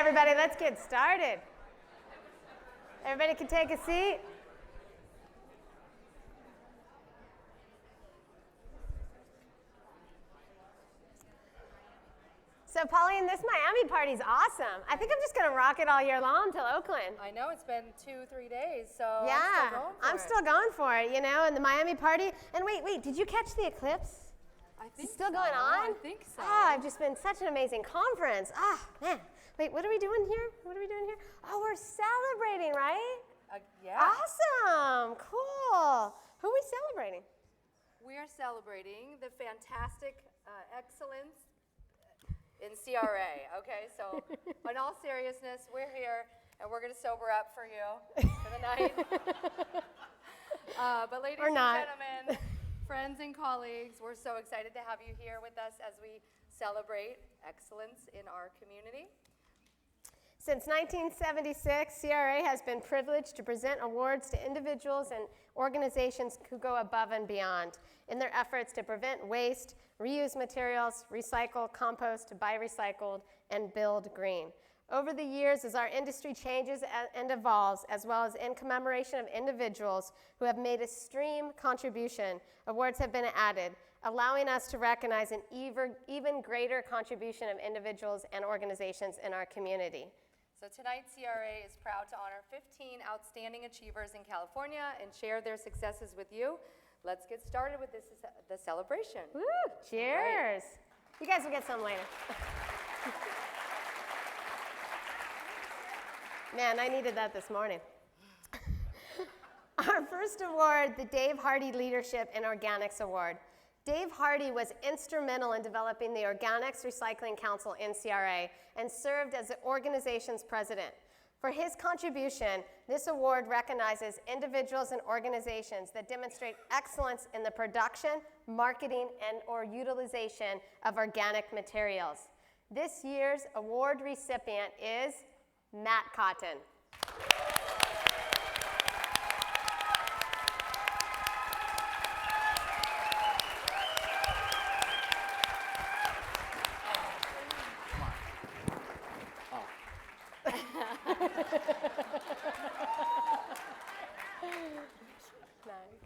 everybody, let's get started. Everybody can take a seat. So Pauline, this Miami party's awesome. I think I'm just gonna rock it all year long till Oakland. I know, it's been 2-3 days, so yeah, I'm still going for it, you know, and the Miami party. And wait, did you catch the eclipse? I think it's still going on? I think so. Oh, I've just been such an amazing conference. Ah, man. Wait, what are we doing here? Oh, we're celebrating, right? Yeah. Awesome, cool. Who are we celebrating? We are celebrating the fantastic excellence in CRA, okay? So, in all seriousness, we're here, and we're going to sober up for you for the night. But ladies and gentlemen, friends and colleagues, we're so excited to have you here with us as we celebrate excellence in our community. Since 1976, CRA has been privileged to present awards to individuals and organizations who go above and beyond in their efforts to prevent waste, reuse materials, recycle, compost, buy recycled, and build green. Over the years, as our industry changes and evolves, as well as in commemoration of individuals who have made a extreme contribution, awards have been added, allowing us to recognize an even greater contribution of individuals and organizations in our community. So tonight, CRA is proud to honor 15 outstanding achievers in California and share their successes with you. Let's get started with the celebration. Woo, cheers. Right. You guys will get some later. Man, I needed that this morning. Our first award, the Dave Hardy Leadership in Organics Award. Dave Hardy was instrumental in developing the Organics Recycling Council in CRA and served as the organization's president. For his contribution, this award recognizes individuals and organizations that demonstrate excellence in the production, marketing, and/or utilization of organic materials. This year's award recipient is Matt Cotton.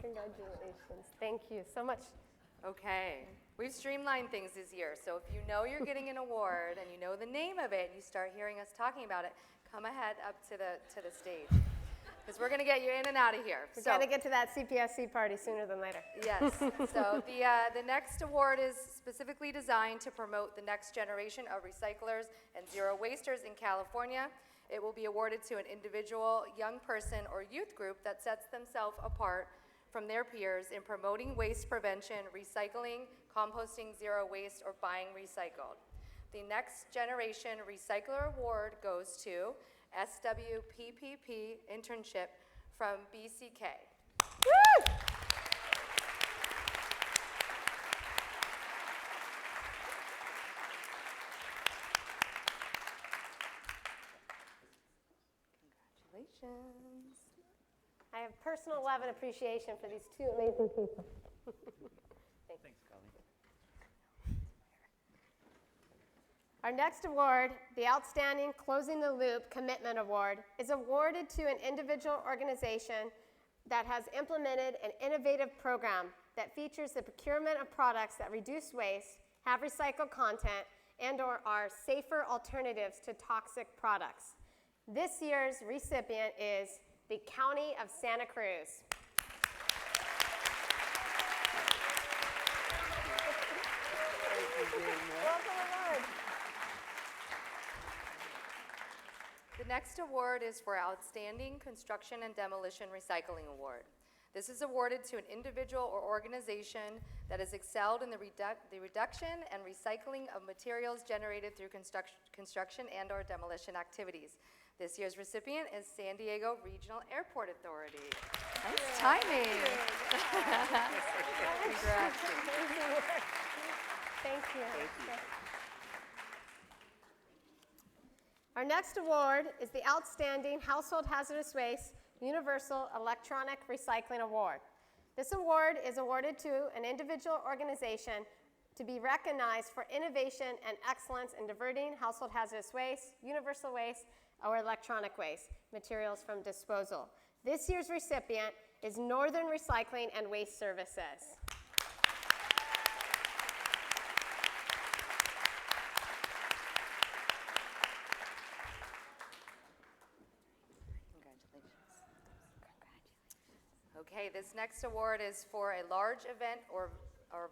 Congratulations. Thank you so much. Okay. We've streamlined things this year, so if you know you're getting an award and you know the name of it and you start hearing us talking about it, come ahead up to the stage. Because we're going to get you in and out of here. We've got to get to that CPSC party sooner than later. Yes. So the next award is specifically designed to promote the next generation of recyclers and zero wasters in California. It will be awarded to an individual, young person, or youth group that sets themselves apart from their peers in promoting waste prevention, recycling, composting zero waste, or buying recycled. The Next Generation Recycler Award goes to SWPPP Internship from BCK. Woo! Congratulations. I have personal love and appreciation for these two amazing people. Thanks, Colleen. Our next award, the Outstanding Closing the Loop Commitment Award, is awarded to an individual organization that has implemented an innovative program that features the procurement of products that reduce waste, have recycled content, and/or are safer alternatives to toxic products. This year's recipient is the County of Santa Cruz. Welcome aboard. The next award is for Outstanding Construction and Demolition Recycling Award. This is awarded to an individual or organization that has excelled in the reduction and recycling of materials generated through construction and/or demolition activities. This year's recipient is San Diego Regional Airport Authority. Nice timing. Congrats. Thank you. Our next award is the Outstanding Household Hazardous Waste Universal Electronic Recycling Award. This award is awarded to an individual organization to be recognized for innovation and excellence in diverting household hazardous waste, universal waste, or electronic waste, materials from disposal. This year's recipient is Northern Recycling and Waste Services. Okay, this next award is for a large event or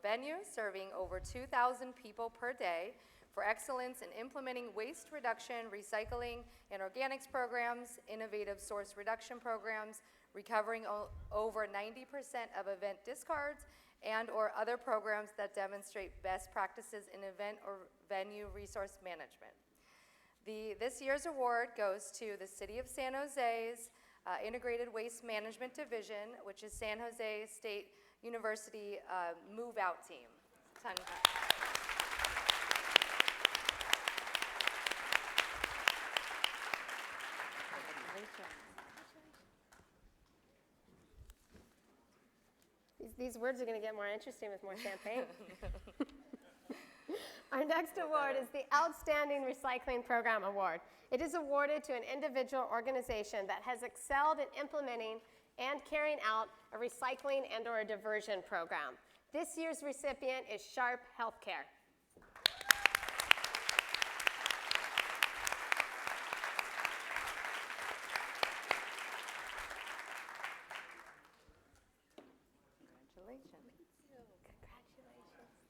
venue serving over 2,000 people per day for excellence in implementing waste reduction, recycling, and organics programs, innovative source reduction programs, recovering over 90% of event discards, and or other programs that demonstrate best practices in event or venue resource management. This year's award goes to the City of San Jose's Integrated Waste Management Division, which is San Jose State University Move Out Team. These words are going to get more interesting with more champagne. Our next award is the Outstanding Recycling Program Award. It is awarded to an individual organization that has excelled in implementing and carrying out a recycling and or a diversion program. This year's recipient is Sharp Healthcare. Congratulations.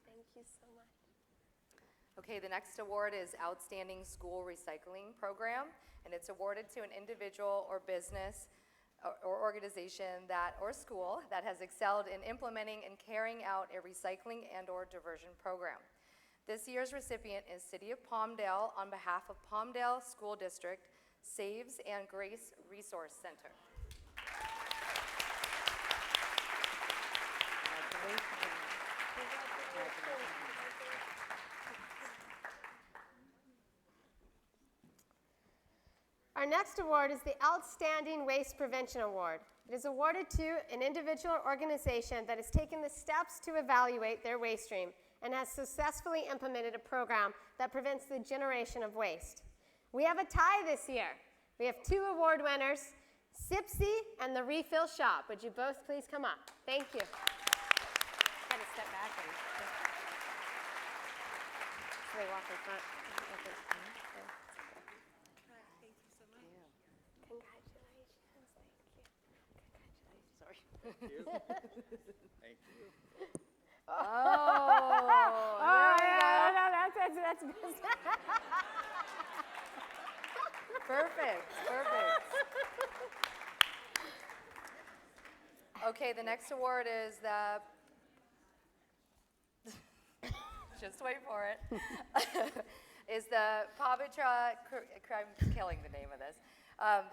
Thank you so much. Okay, the next award is Outstanding School Recycling Program, and it's awarded to an individual or business or organization or school that has excelled in implementing and carrying out a recycling and or diversion program. This year's recipient is City of Palmdale on behalf of Palmdale School District Saves and Grace Resource Center. Our next award is the Outstanding Waste Prevention Award. It is awarded to an individual or organization that has taken the steps to evaluate their waste stream and has successfully implemented a program that prevents the generation of waste. We have a tie this year. We have two award winners, Sipsy and the Refill Shop. Would you both please come up? Thank you. Got to step back and so they walk in front. Thank you. Thank you. Oh, No, that's perfect. Okay, the next award is the, just wait for it, is the Pavitra, I'm killing the name of this.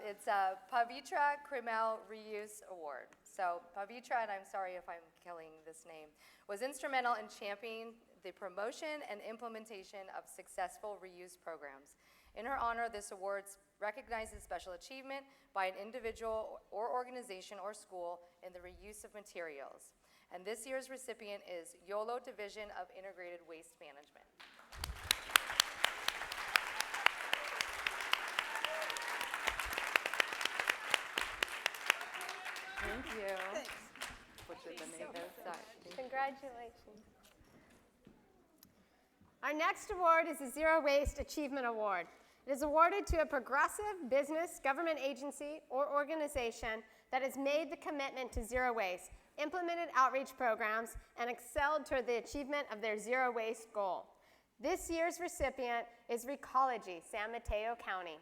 It's a Pavitra Krimal Reuse Award. So Pavitra, and I'm sorry if I'm killing this name, was instrumental in championing the promotion and implementation of successful reuse programs. In her honor, this award recognizes special achievement by an individual or organization or school in the reuse of materials. And this year's recipient is YOLO Division of Integrated Waste Management. Thank you. Congratulations. Our next award is the Zero Waste Achievement Award. It is awarded to a progressive business, government agency, or organization that has made the commitment to zero waste, implemented outreach programs, and excelled toward the achievement of their zero waste goal. This year's recipient is Recology, San Mateo County.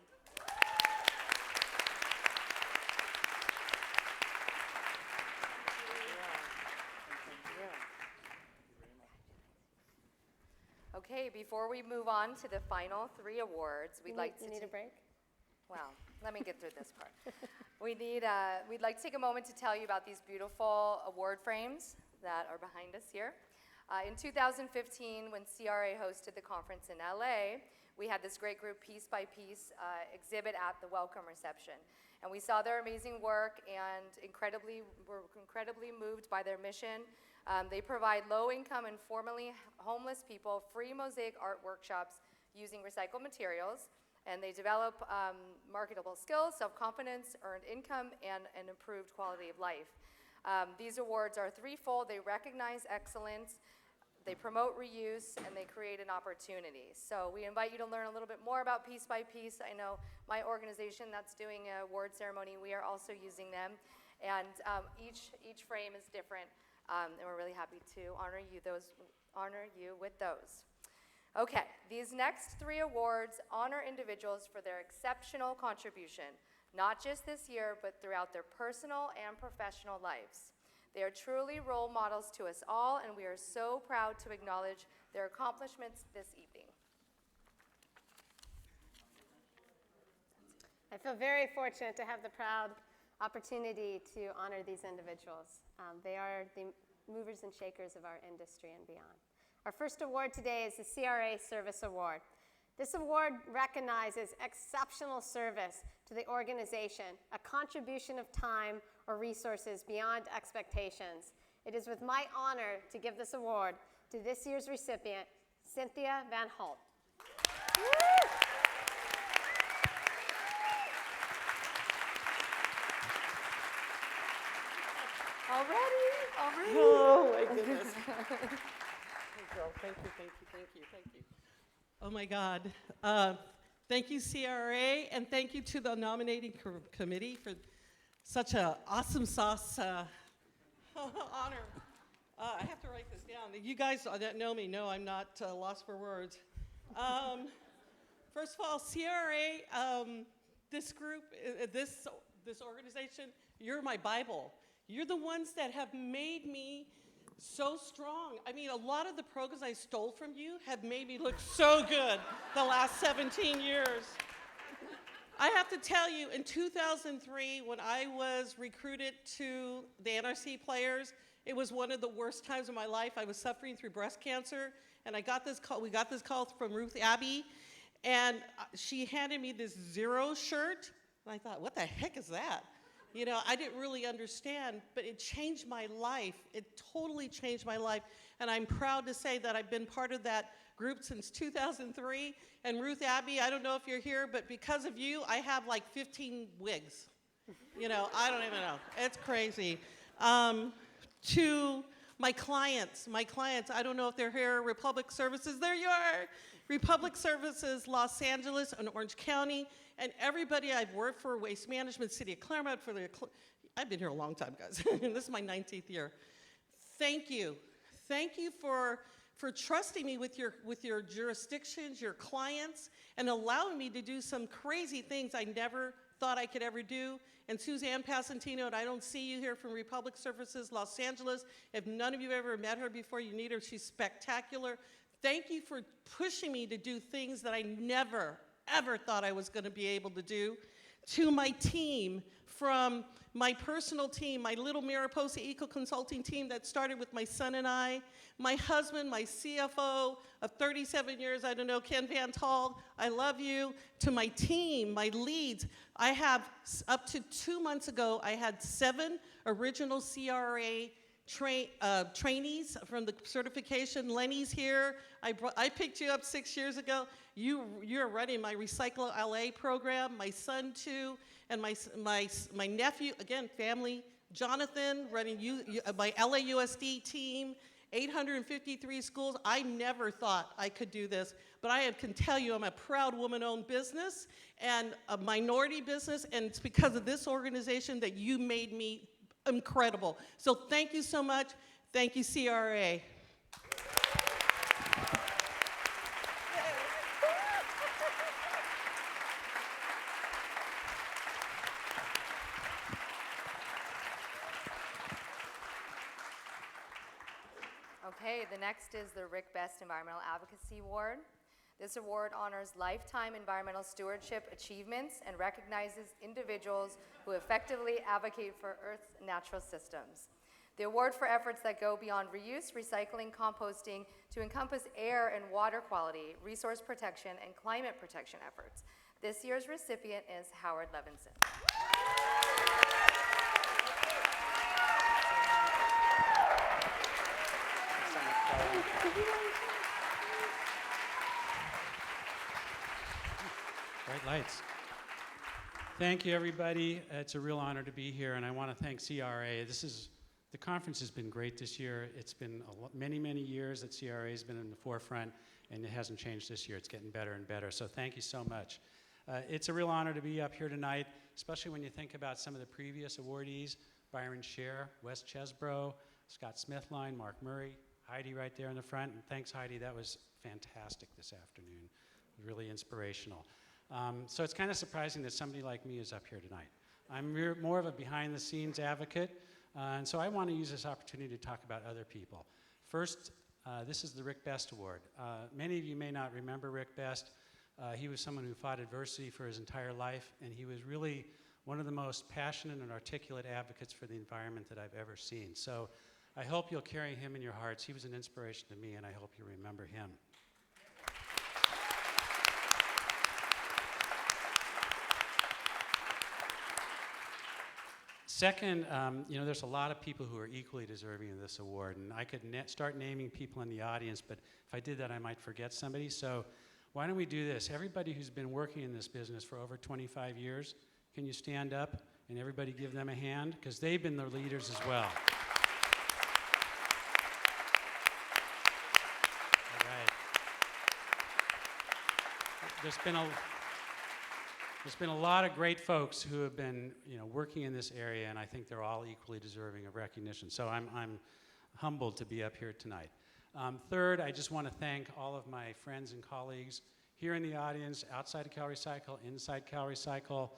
Okay, before we move on to the final three awards, we'd like to You need a break? Well, let me get through this part. We'd like to take a moment to tell you about these beautiful award frames that are behind us here. In 2015, when CRA hosted the conference in LA, we had this great group, Piece by Piece, exhibit at the welcome reception. And we saw their amazing work and were incredibly moved by their mission. They provide low-income and formerly homeless people free mosaic art workshops using recycled materials. And they develop marketable skills, self-confidence, earned income, and an improved quality of life. These awards are threefold. They recognize excellence, they promote reuse, and they create an opportunity. So we invite you to learn a little bit more about Piece by Piece. I know my organization that's doing an award ceremony, we are also using them. And each frame is different, and we're really happy to honor you with those. Okay, these next three awards honor individuals for their exceptional contribution, not just this year, but throughout their personal and professional lives. They are truly role models to us all, and we are so proud to acknowledge their accomplishments this evening. I feel very fortunate to have the proud opportunity to honor these individuals. They are the movers and shakers of our industry and beyond. Our first award today is the CRA Service Award. This award recognizes exceptional service to the organization, a contribution of time or resources beyond expectations. It is with my honor to give this award to this year's recipient, Cynthia Van Holt. Already? Oh my goodness. Thank you. Oh my God. Thank you, CRA, and thank you to the nominating committee for such an awesome sauce honor. I have to write this down. You guys that know me know I'm not lost for words. First of all, CRA, this group, this organization, you're my Bible. You're the ones that have made me so strong. I mean, a lot of the programs I stole from you have made me look so good the last 17 years. I have to tell you, in 2003, when I was recruited to the NRC Players, it was one of the worst times of my life. I was suffering through breast cancer, and we got this call from Ruth Abbey, and she handed me this Zero shirt, and I thought, what the heck is that? You know, I didn't really understand, but it changed my life. It totally changed my life, and I'm proud to say that I've been part of that group since 2003. And Ruth Abbey, I don't know if you're here, but because of you, I have like 15 wigs. You know, I don't even know. It's crazy. To my clients, I don't know if they're here, Republic Services, there you are. Republic Services, Los Angeles and Orange County, and everybody I've worked for, Waste Management, City of Claremont, I've been here a long time, guys. This is my 19th year. Thank you. Thank you for trusting me with your jurisdictions, your clients, and allowing me to do some crazy things I never thought I could ever do. And Suzanne Passantino, and I don't see you here from Republic Services, Los Angeles. If none of you ever met her before, you need her. She's spectacular. Thank you for pushing me to do things that I never, ever thought I was going to be able to do. To my team, from my personal team, my little Mariposa Eco Consulting team that started with my son and I, my husband, my CFO of 37 years, I don't know, Ken Van Tall, I love you. To my team, my leads, I have, up to 2 months ago, I had 7 original CRA trainees from the certification. Lenny's here. I picked you up 6 years ago. You're running my Recycle LA program, my son too, and my nephew, again, family, Jonathan, running my LAUSD team, 853 schools. I never thought I could do this, but I can tell you I'm a proud woman-owned business and a minority business, and it's because of this organization that you made me incredible. So thank you so much. Thank you, CRA. Okay, the next is the Rick Best Environmental Advocacy Award. This award honors lifetime environmental stewardship achievements and recognizes individuals who effectively advocate for Earth's natural systems. The award for efforts that go beyond reuse, recycling, composting to encompass air and water quality, resource protection, and climate protection efforts. This year's recipient is Howard Levinson. Bright lights. Thank you, everybody. It's a real honor to be here, and I want to thank CRRA. The conference has been great this year. It's been many, many years that CRRA has been in the forefront, and it hasn't changed this year. It's getting better and better, so thank you so much. It's a real honor to be up here tonight, especially when you think about some of the previous awardees, Byron Scher, Wes Chesbrough, Scott Smithline, Mark Murray, Heidi right there in the front, and thanks, Heidi. That was fantastic this afternoon. It was really inspirational. So it's kind of surprising that somebody like me is up here tonight. I'm more of a behind-the-scenes advocate, and so I want to use this opportunity to talk about other people. First, this is the Rick Best Award. Many of you may not remember Rick Best. He was someone who fought adversity for his entire life, and he was really one of the most passionate and articulate advocates for the environment that I've ever seen. So I hope you'll carry him in your hearts. He was an inspiration to me, and I hope you remember him. Second, there's a lot of people who are equally deserving of this award, and I could start naming people in the audience, but if I did that, I might forget somebody. So why don't we do this? Everybody who's been working in this business for over 25 years, can you stand up and everybody give them a hand? Because they've been the leaders as well. All right. There's been a lot of great folks who have been, working in this area, and I think they're all equally deserving of recognition. So I'm humbled to be up here tonight. Third, I just want to thank all of my friends and colleagues here in the audience, outside of Cal Recycle, inside Cal Recycle.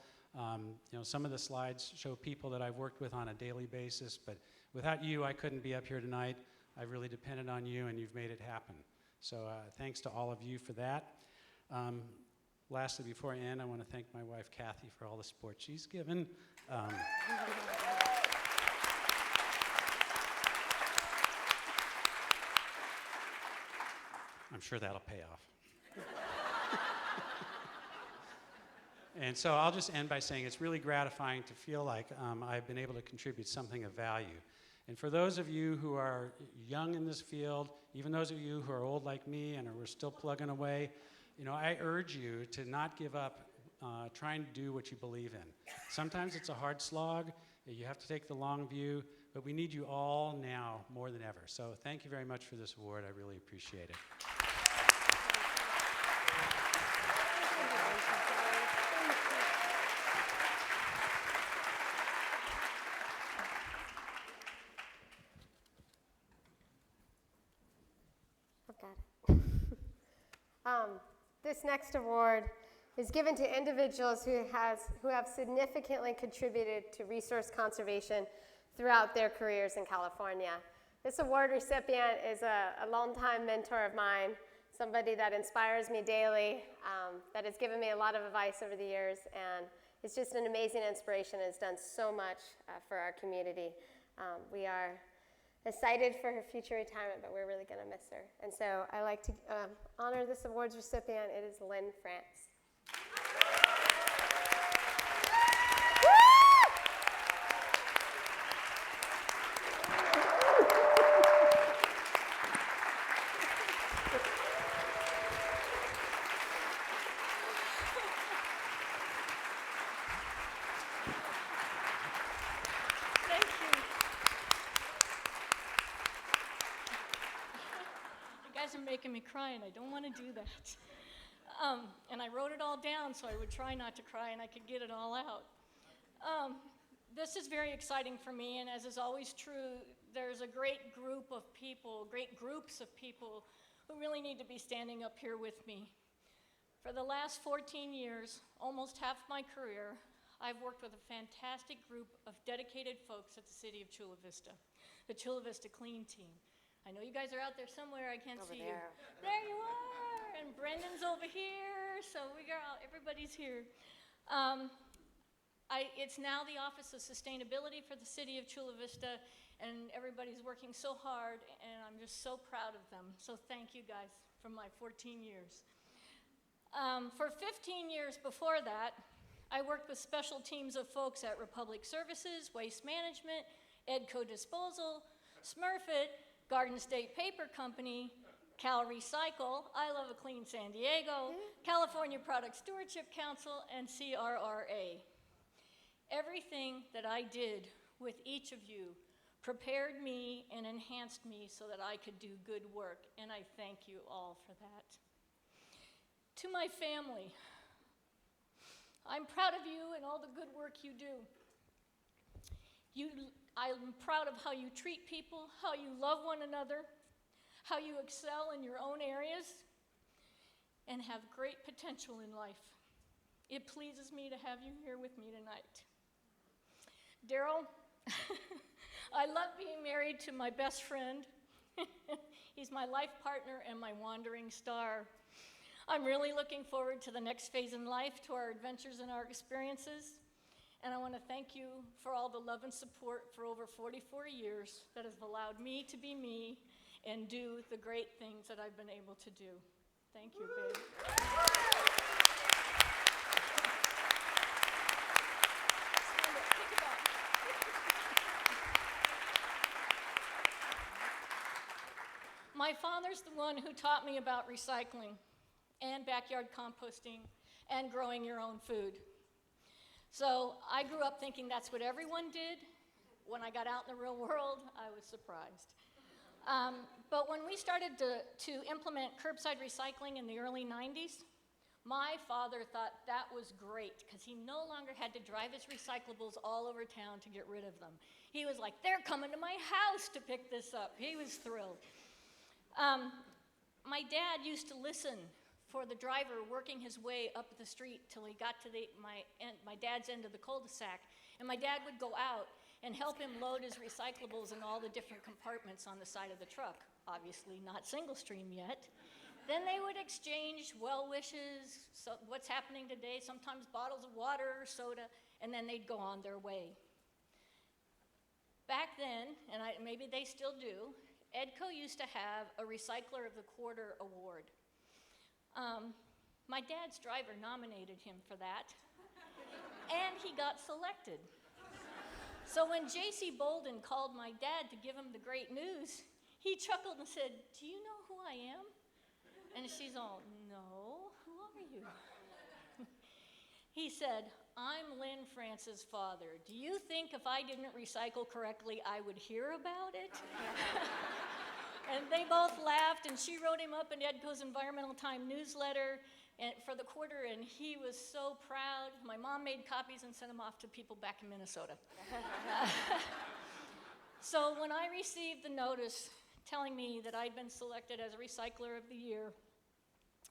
Some of the slides show people that I've worked with on a daily basis, but without you, I couldn't be up here tonight. I really depended on you, and you've made it happen. So thanks to all of you for that. Lastly, before I end, I want to thank my wife, Kathy, for all the support she's given. I'm sure that'll pay off. And so I'll just end by saying it's really gratifying to feel like I've been able to contribute something of value. And for those of you who are young in this field, even those of you who are old like me and we're still plugging away, I urge you to not give up trying to do what you believe in. Sometimes it's a hard slog. You have to take the long view, but we need you all now more than ever. So thank you very much for this award. I really appreciate it. This next award is given to individuals who have significantly contributed to resource conservation throughout their careers in California. This award recipient is a longtime mentor of mine, somebody that inspires me daily, that has given me a lot of advice over the years, and is just an amazing inspiration and has done so much for our community. We are excited for her future retirement, but we're really going to miss her. And so I like to honor this award's recipient. It is Lynn France. Making me cry, and I don't want to do that. And I wrote it all down so I would try not to cry and I could get it all out. This is very exciting for me, and as is always true, there's a great group of people, great groups of people who really need to be standing up here with me. For the last 14 years, almost half my career, I've worked with a fantastic group of dedicated folks at the City of Chula Vista, the Chula Vista Clean Team. I know you guys are out there somewhere. I can't see you. There you are. And Brendan's over here. So everybody's here. It's now the Office of Sustainability for the City of Chula Vista, and everybody's working so hard, and I'm just so proud of them. So thank you guys from my 14 years. For 15 years before that, I worked with special teams of folks at Republic Services, Waste Management, Edco Disposal, Smurfit, Garden State Paper Company, CRRA Recycle, I Love a Clean San Diego, California Product Stewardship Council, and CRRA. Everything that I did with each of you prepared me and enhanced me so that I could do good work, and I thank you all for that. To my family, I'm proud of you and all the good work you do. I'm proud of how you treat people, how you love one another, how you excel in your own areas, and have great potential in life. It pleases me to have you here with me tonight. Daryl, I love being married to my best friend. He's my life partner and my wandering star. I'm really looking forward to the next phase in life, to our adventures and our experiences. And I want to thank you for all the love and support for over 44 years that has allowed me to be me and do the great things that I've been able to do. Thank you, babe. My father's the one who taught me about recycling and backyard composting and growing your own food. So I grew up thinking that's what everyone did. When I got out in the real world, I was surprised. But when we started to implement curbside recycling in the early 90s, my father thought that was great because he no longer had to drive his recyclables all over town to get rid of them. He was like, they're coming to my house to pick this up. He was thrilled. My dad used to listen for the driver working his way up the street till he got to my dad's end of the cul-de-sac, and my dad would go out and help him load his recyclables in all the different compartments on the side of the truck. Obviously not single stream yet. Then they would exchange well wishes, so what's happening today, sometimes bottles of water or soda, and then they'd go on their way. Back then, and maybe they still do, Edco used to have a Recycler of the Quarter award. My dad's driver nominated him for that, and he got selected. So when J.C. Bolden called my dad to give him the great news, he chuckled and said, do you know who I am? And she's all, no, who are you? He said, I'm Lynn France's father. Do you think if I didn't recycle correctly, I would hear about it? And they both laughed, and she wrote him up in Edco's Environmental Time newsletter for the quarter, and he was so proud. My mom made copies and sent them off to people back in Minnesota. So when I received the notice telling me that I'd been selected as a Recycler of the Year,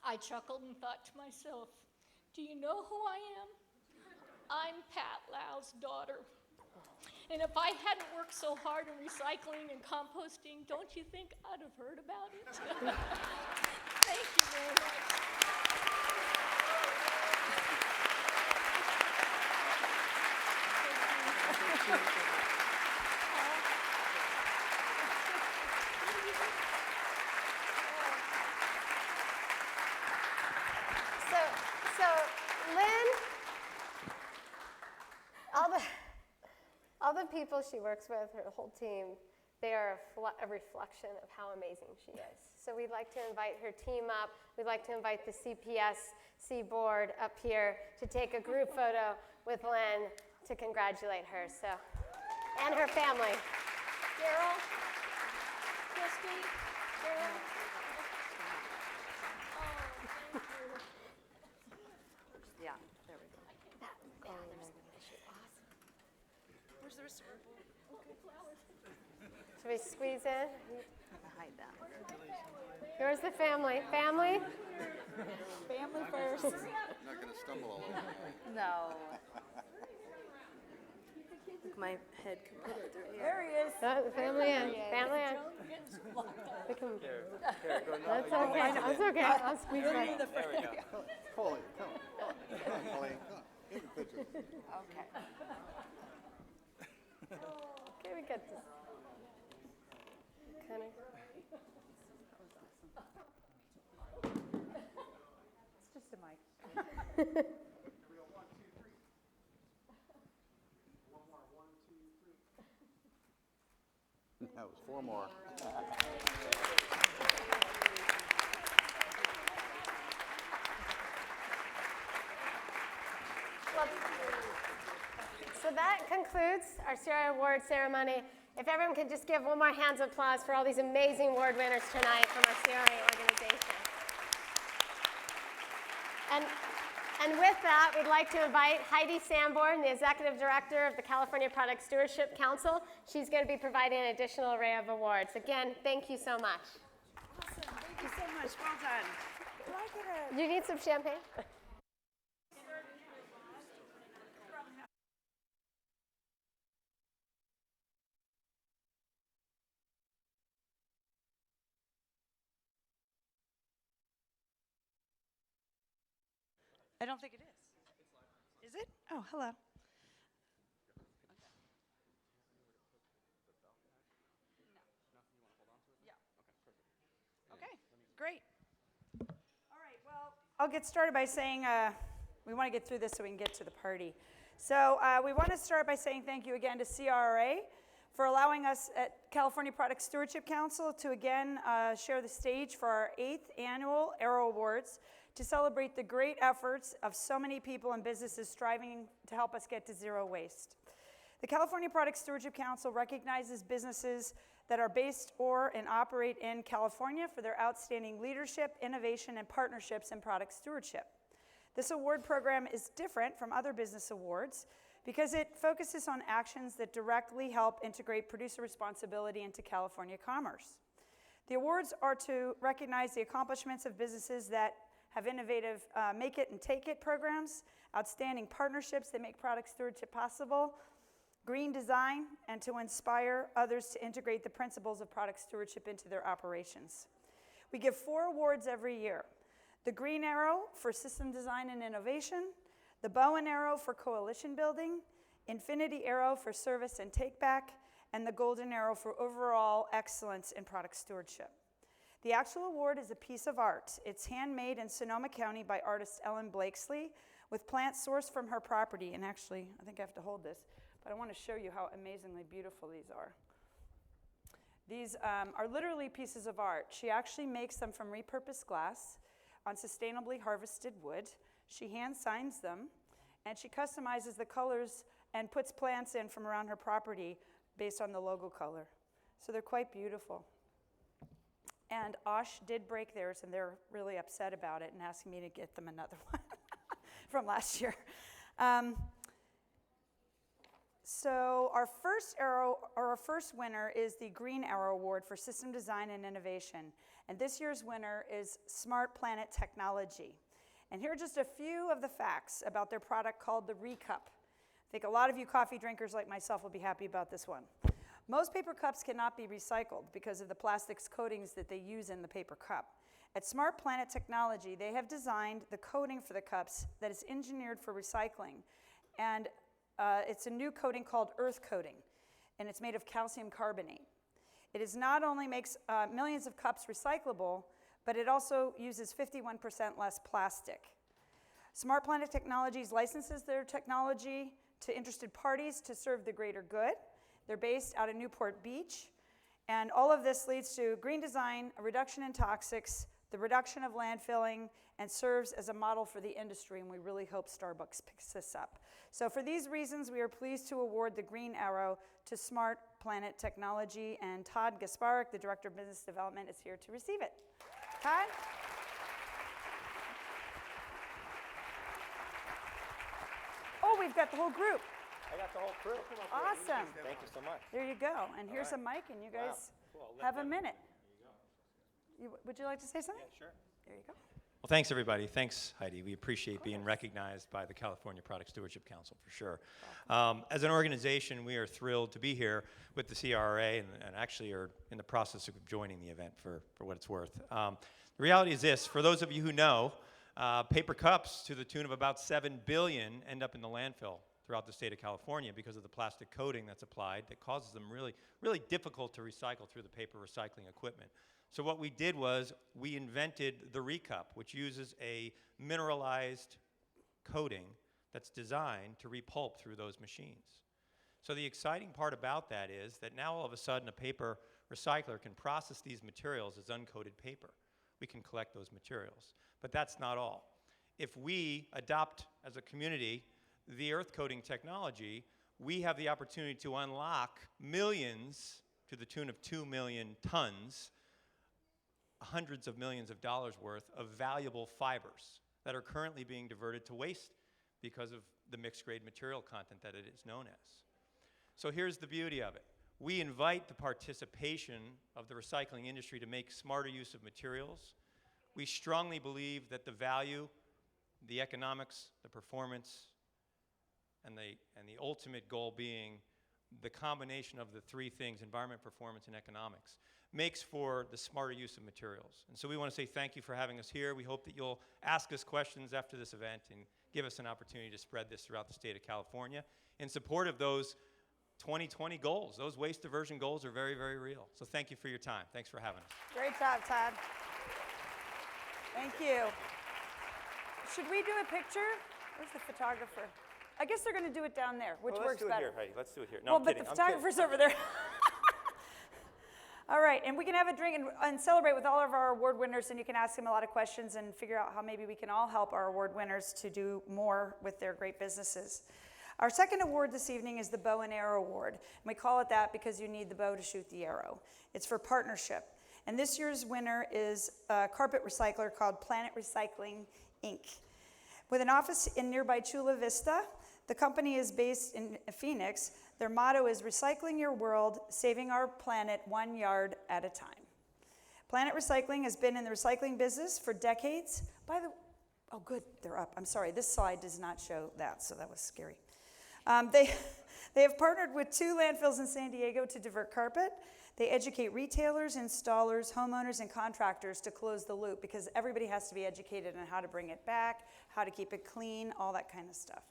I chuckled and thought to myself, do you know who I am? I'm Pat Lau's daughter. And if I hadn't worked so hard in recycling and composting, don't you think I'd have heard about it? Thank you very much. So Lynn, all the people she works with, her whole team, they are a reflection of how amazing she is. So we'd like to invite her team up. We'd like to invite the CPSC board up here to take a group photo with Lynn to congratulate her. So, and her family. Daryl, Christy, Daryl. Oh, thank you. Yeah, there we go. Where's the rest of her? Should we squeeze in? Hide that. Here's the family. Family? Family first. Not gonna stumble all over me. No. Look, my head can put it through here. There he is. Oh, the family in. Family in. We can, that's okay. That's okay. I'll squeeze my. Colleen, come on. Colleen, come. Take a picture. Okay. Okay, we got this. That was 4 more. So that concludes our CRRA Award ceremony. If everyone could just give one more hands of applause for all these amazing award winners tonight from our CRRA organization. And with that, we'd like to invite Heidi Sanborn, the Executive Director of the California Product Stewardship Council. She's going to be providing an additional array of awards. Again, thank you so much. Awesome. Thank you so much. Well done. Do I get a... You need some champagne? I don't think it is. Is it? Oh, hello. Okay, great. All right, well, I'll get started by saying we want to get through this so we can get to the party. So we want to start by saying thank you again to CRRA for allowing us at California Product Stewardship Council to again share the stage for our 8th annual Arrow Awards to celebrate the great efforts of so many people and businesses striving to help us get to zero waste. The California Product Stewardship Council recognizes businesses that are based or and operate in California for their outstanding leadership, innovation, and partnerships in product stewardship. This award program is different from other business awards because it focuses on actions that directly help integrate producer responsibility into California commerce. The awards are to recognize the accomplishments of businesses that have innovative make it and take it programs, outstanding partnerships that make product stewardship possible, green design, and to inspire others to integrate the principles of product stewardship into their operations. We give 4 awards every year. The Green Arrow for System Design and Innovation, the Bow and Arrow for Coalition Building, Infinity Arrow for Service and Take Back, and the Golden Arrow for Overall Excellence in Product Stewardship. The actual award is a piece of art. It's handmade in Sonoma County by artist Ellen Blakesley with plants sourced from her property. And actually, I think I have to hold this, but I want to show you how amazingly beautiful these are. These are literally pieces of art. She actually makes them from repurposed glass on sustainably harvested wood. She hand signs them, and she customizes the colors and puts plants in from around her property based on the logo color. So they're quite beautiful. And Osh did break theirs, and they're really upset about it and asking me to get them another one from last year. So our first winner is the Green Arrow Award for System Design and Innovation. And this year's winner is Smart Planet Technology. And here are just a few of the facts about their product called the ReCup. I think a lot of you coffee drinkers like myself will be happy about this one. Most paper cups cannot be recycled because of the plastics coatings that they use in the paper cup. At Smart Planet Technology, they have designed the coating for the cups that is engineered for recycling. And it's a new coating called Earth Coating, and it's made of calcium carbonate. It is not only makes millions of cups recyclable, but it also uses 51% less plastic. Smart Planet Technologies licenses their technology to interested parties to serve the greater good. They're based out of Newport Beach, and all of this leads to green design, a reduction in toxics, the reduction of landfilling, and serves as a model for the industry, and we really hope Starbucks picks this up. So for these reasons, we are pleased to award the Green Arrow to Smart Planet Technology, and Todd Gasparik, the Director of Business Development, is here to receive it. Todd? Oh, we've got the whole group. I got the whole crew. Awesome. Thank you so much. There you go. And here's a mic, and you guys have a minute. Would you like to say something? Yeah, sure. There you go. Well, thanks, everybody. Thanks, Heidi. We appreciate being recognized by the California Product Stewardship Council, for sure. As an organization, we are thrilled to be here with the CRRA and actually are in the process of joining the event for what it's worth. The reality is this. For those of you who know, paper cups to the tune of about 7 billion end up in the landfill throughout the state of California because of the plastic coating that's applied that causes them really, really difficult to recycle through the paper recycling equipment. So what we did was we invented the ReCup, which uses a mineralized coating that's designed to repulp through those machines. So the exciting part about that is that now all of a sudden a paper recycler can process these materials as uncoated paper. We can collect those materials. But that's not all. If we adopt as a community the earth coating technology, we have the opportunity to unlock millions, to the tune of 2 million tons, hundreds of millions of dollars worth of valuable fibers that are currently being diverted to waste because of the mixed grade material content that it is known as. So here's the beauty of it. We invite the participation of the recycling industry to make smarter use of materials. We strongly believe that the value, the economics, the performance, and the ultimate goal being the combination of the three things, environment, performance, and economics, makes for the smarter use of materials. And so we want to say thank you for having us here. We hope that you'll ask us questions after this event and give us an opportunity to spread this throughout the state of California in support of those 2020 goals. Those waste diversion goals are very, very real. So thank you for your time. Thanks for having us. Great job, Todd. Thank you. Should we do a picture? Where's the photographer? I guess they're going to do it down there, which works better. Heidi. Let's do it here. No, Well, I'm but kidding. the I'm kidding. photographer's over there. All right, and we can have a drink and celebrate with all of our award winners, and you can ask them a lot of questions and figure out how maybe we can all help our award winners to do more with their great businesses. Our second award this evening is the Bow and Arrow Award. And we call it that because you need the bow to shoot the arrow. It's for partnership. And this year's winner is a carpet recycler called Planet Recycling, Inc. With an office in nearby Chula Vista, the company is based in Phoenix. Their motto is recycling your world, saving our planet 1 yard at a time. Planet Recycling has been in the recycling business for decades. Oh good, they're up. I'm sorry, this slide does not show that, so that was scary. They have partnered with 2 landfills in San Diego to divert carpet. They educate retailers, installers, homeowners, and contractors to close the loop because everybody has to be educated on how to bring it back, how to keep it clean, all that kind of stuff.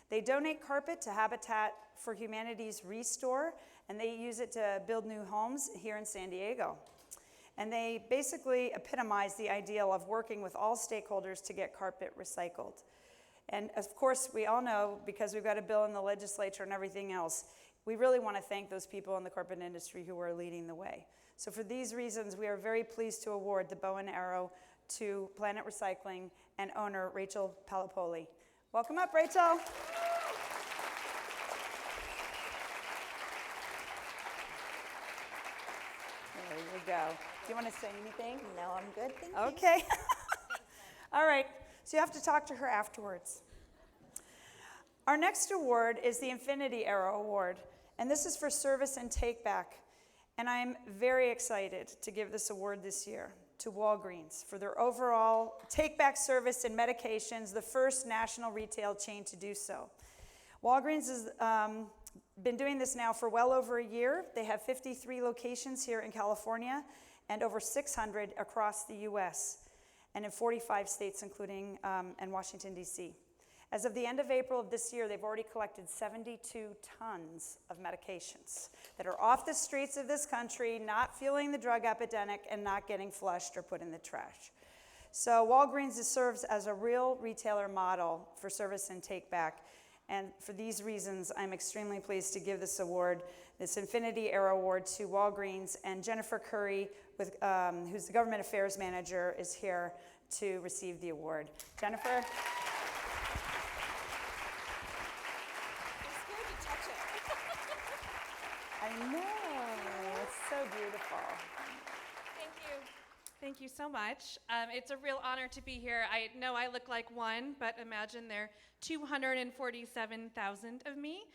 They donate carpet to Habitat for Humanity's Restore, and they use it to build new homes here in San Diego. And they basically epitomize the ideal of working with all stakeholders to get carpet recycled. And of course, we all know, because we've got a bill in the legislature and everything else, we really want to thank those people in the carpet industry who are leading the way. So for these reasons, we are very pleased to award the Bow and Arrow to Planet Recycling and owner Rachel Palapoli. Welcome up, Rachel. There you go. Do you want to say anything? No, I'm good, thank you. Okay. All right, so you have to talk to her afterwards. Our next award is the Infinity Arrow Award, and this is for service and take back. And I'm very excited to give this award this year to Walgreens for their overall take-back service and medications, the first national retail chain to do so. Walgreens has been doing this now for well over a year. They have 53 locations here in California and over 600 across the US and in 45 states, including and Washington, D.C. As of the end of April of this year, they've already collected 72 tons of medications that are off the streets of this country, not fueling the drug epidemic and not getting flushed or put in the trash. So Walgreens serves as a real retailer model for service and take back. And for these reasons, I'm extremely pleased to give this award, this Infinity Arrow Award, to Walgreens. And Jennifer Curry, who's the Government Affairs Manager, is here to receive the award. Jennifer? I know, it's so beautiful. Thank you. Thank you so much. It's a real honor to be here. I know I look like one, but imagine there are 247,000 of me,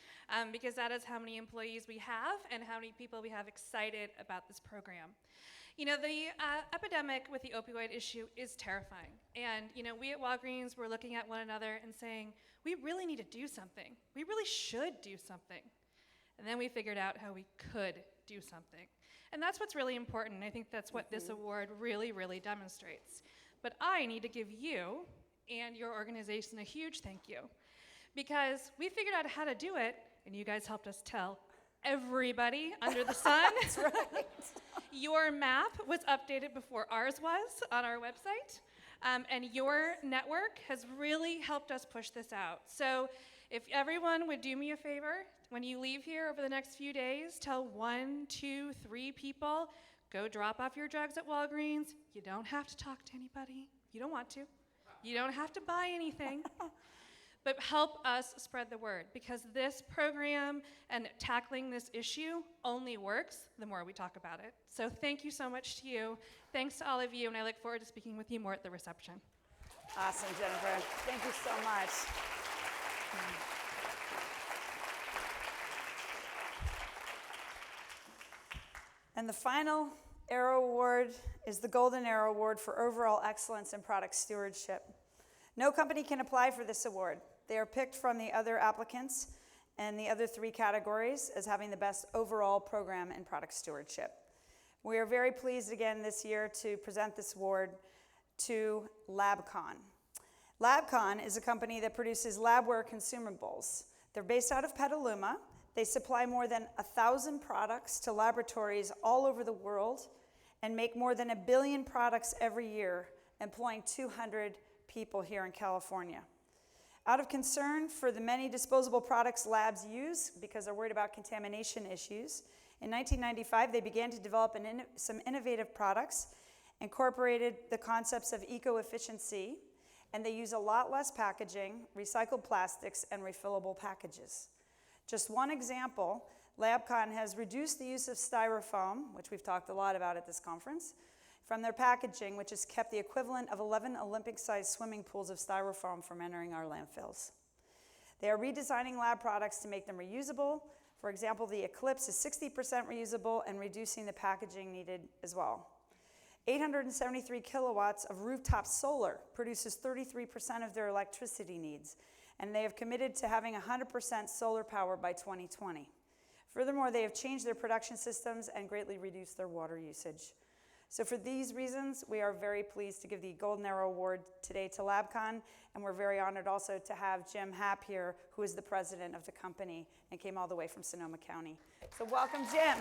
because that is how many employees we have and how many people we have excited about this program. You know, the epidemic with the opioid issue is terrifying. And, you know, we at Walgreens were looking at one another and saying, we really need to do something. We really should do something. And then we figured out how we could do something. And that's what's really important. I think that's what this award really, really demonstrates. But I need to give you and your organization a huge thank you, because we figured out how to do it, and you guys helped us tell everybody under the sun. That's right. Your map was updated before ours was on our website. And your network has really helped us push this out. So if everyone would do me a favor, when you leave here over the next few days, tell 1, 2, 3 people, go drop off your drugs at Walgreens. You don't have to talk to anybody. You don't want to. You don't have to buy anything. But help us spread the word, because this program and tackling this issue only works the more we talk about it. So thank you so much to you. Thanks to all of you, and I look forward to speaking with you more at the reception. Awesome, Jennifer. Thank you so much. And the final Arrow Award is the Golden Arrow Award for overall excellence in product stewardship. No company can apply for this award. They are picked from the other applicants and the other 3 categories as having the best overall program in product stewardship. We are very pleased again this year to present this award to LabCon. LabCon is a company that produces labware consumables. They're based out of Petaluma. They supply more than 1,000 products to laboratories all over the world and make more than 1 billion products every year, employing 200 people here in California. Out of concern for the many disposable products labs use because they're worried about contamination issues, in 1995 they began to develop some innovative products, incorporated the concepts of eco-efficiency, and they use a lot less packaging, recycled plastics, and refillable packages. Just one example, LabCon has reduced the use of styrofoam, which we've talked a lot about at this conference, from their packaging, which has kept the equivalent of 11 Olympic-sized swimming pools of styrofoam from entering our landfills. They are redesigning lab products to make them reusable. For example, the Eclipse is 60% reusable and reducing the packaging needed as well. 873 kilowatts of rooftop solar produces 33% of their electricity needs, and they have committed to having 100% solar power by 2020. Furthermore, they have changed their production systems and greatly reduced their water usage. So for these reasons, we are very pleased to give the Golden Arrow Award today to LabCon, and we're very honored also to have Jim Happ here, who is the president of the company and came all the way from Sonoma County. So welcome, Jim.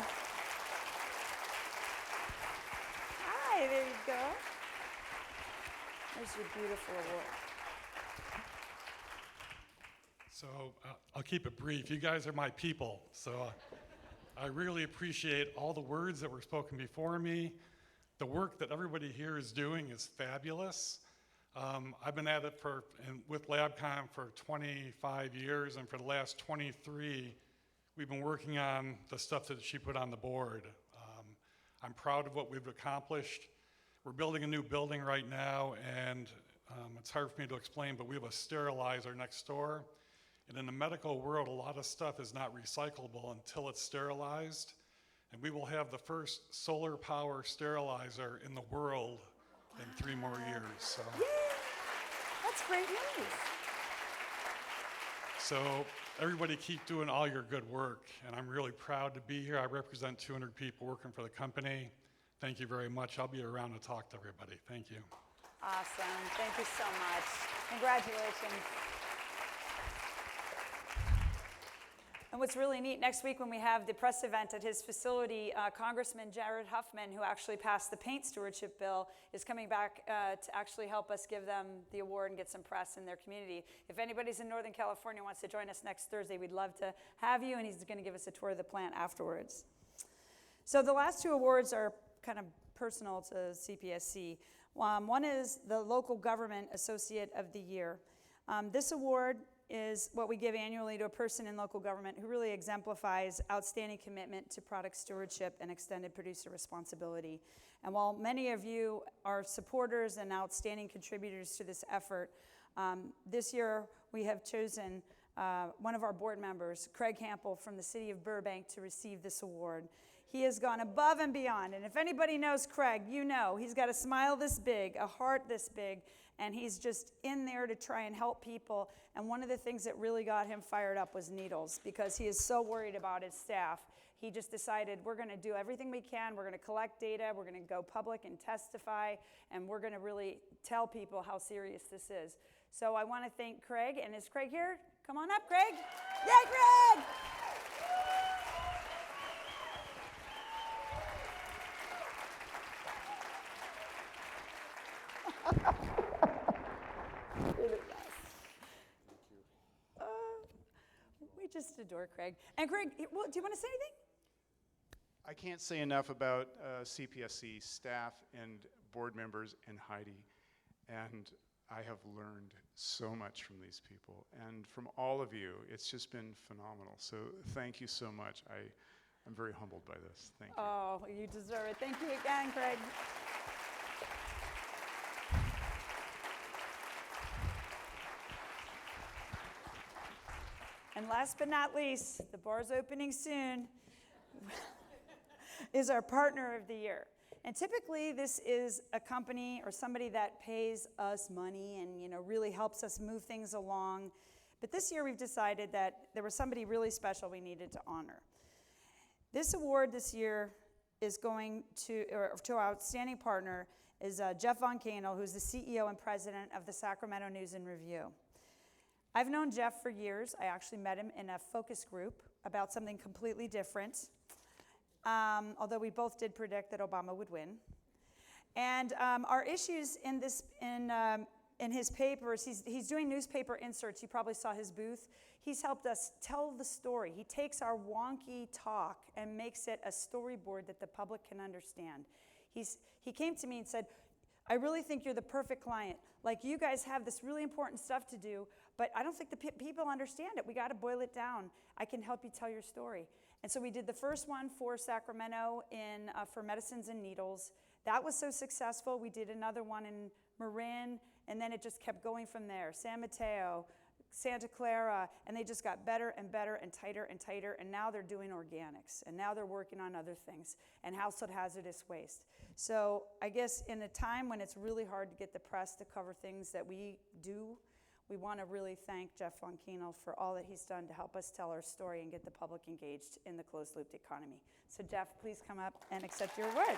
Hi, there you go. There's your beautiful award. So I'll keep it brief. You guys are my people, so I really appreciate all the words that were spoken before me. The work that everybody here is doing is fabulous. I've been at it with LabCon for 25 years, and for the last 23, we've been working on the stuff that she put on the board. I'm proud of what we've accomplished. We're building a new building right now, and it's hard for me to explain, but we have a sterilizer next door. And in the medical world, a lot of stuff is not recyclable until it's sterilized. And we will have the first solar power sterilizer in the world in 3 more years. So. Yay! That's great news. So everybody keep doing all your good work. And I'm really proud to be here. I represent 200 people working for the company. Thank you very much. I'll be around to talk to everybody. Thank you. Awesome. Thank you so much. Congratulations. And what's really neat, next week when we have the press event at his facility, Congressman Jared Huffman, who actually passed the paint stewardship bill, is coming back to actually help us give them the award and get some press in their community. If anybody's in Northern California wants to join us next Thursday, we'd love to have you, and he's going to give us a tour of the plant afterwards. So the last 2 awards are kind of personal to CPSC. One is the Local Government Associate of the Year. This award is what we give annually to a person in local government who really exemplifies outstanding commitment to product stewardship and extended producer responsibility. And while many of you are supporters and outstanding contributors to this effort, this year we have chosen one of our board members, Craig Hampel from the city of Burbank, to receive this award. He has gone above and beyond, and if anybody knows Craig, you know he's got a smile this big, a heart this big, and he's just in there to try and help people. And one of the things that really got him fired up was needles, because he is so worried about his staff. He just decided, we're going to do everything we can. We're going to collect data. We're going to go public and testify, and we're going to really tell people how serious this is. So I want to thank Craig. And is Craig here? Come on up, Craig. Yay, Craig! the door, Craig. And Craig, do you want to say anything? I can't say enough about CPSC staff and board members and Heidi. And I have learned so much from these people and from all of you. It's just been phenomenal. So thank you so much. I'm very humbled by this. Thank you. Oh, you deserve it. Thank you again, Craig. And last but not least, the bar's opening soon, is our partner of the year. And typically this is a company or somebody that pays us money and really helps us move things along. But this year we've decided that there was somebody really special we needed to honor. This award this year is going to our outstanding partner is Jeff Von Canel, who's the CEO and president of the Sacramento News and Review. I've known Jeff for years. I actually met him in a focus group about something completely different. Although we both did predict that Obama would win. And our issues in his papers, he's doing newspaper inserts. You probably saw his booth. He's helped us tell the story. He takes our wonky talk and makes it a storyboard that the public can understand. He came to me and said, I really think you're the perfect client. Like, you guys have this really important stuff to do, but I don't think the people understand it. We got to boil it down. I can help you tell your story. And so we did the first one for Sacramento for Medicines and Needles. That was so successful. We did another one in Marin, and then it just kept going from there. San Mateo, Santa Clara, and they just got better and better and tighter, and now they're doing organics, and now they're working on other things, and household hazardous waste. So I guess in a time when it's really hard to get the press to cover things that we do, we want to really thank Jeff Von Canel for all that he's done to help us tell our story and get the public engaged in the closed-loop economy. So Jeff, please come up and accept your award.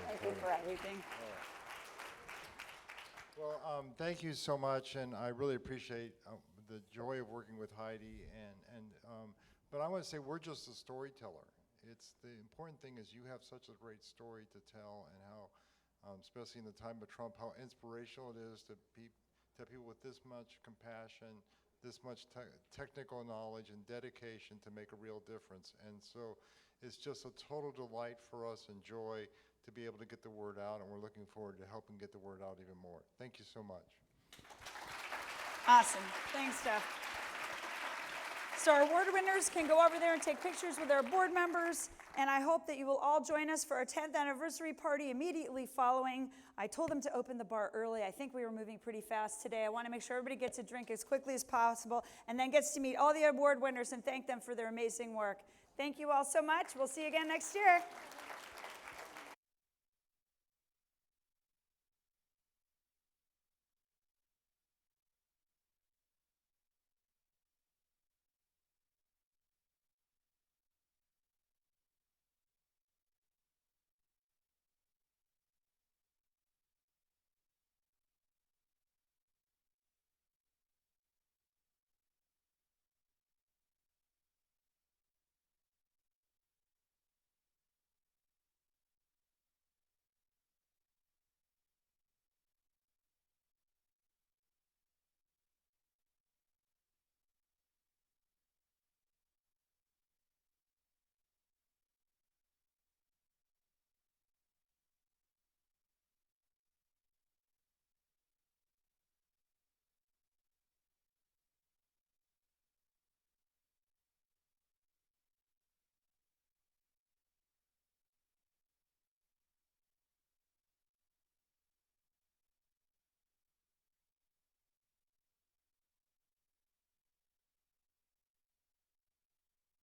Thank you for everything. Well, thank you so much, and I really appreciate the joy of working with Heidi. But I want to say we're just a storyteller. It's the important thing is you have such a great story to tell, and how, especially in the time of Trump, how inspirational it is to people with this much compassion, this much technical knowledge and dedication to make a real difference. And so it's just a total delight for us and joy to be able to get the word out, and we're looking forward to helping get the word out even more. Thank you so much. Awesome. Thanks, Jeff. So our award winners can go over there and take pictures with our board members, and I hope that you will all join us for our 10th anniversary party immediately following. I told them to open the bar early. I think we were moving pretty fast today. I want to make sure everybody gets a drink as quickly as possible and then gets to meet all the award winners and thank them for their amazing work. Thank you all so much. We'll see you again next year.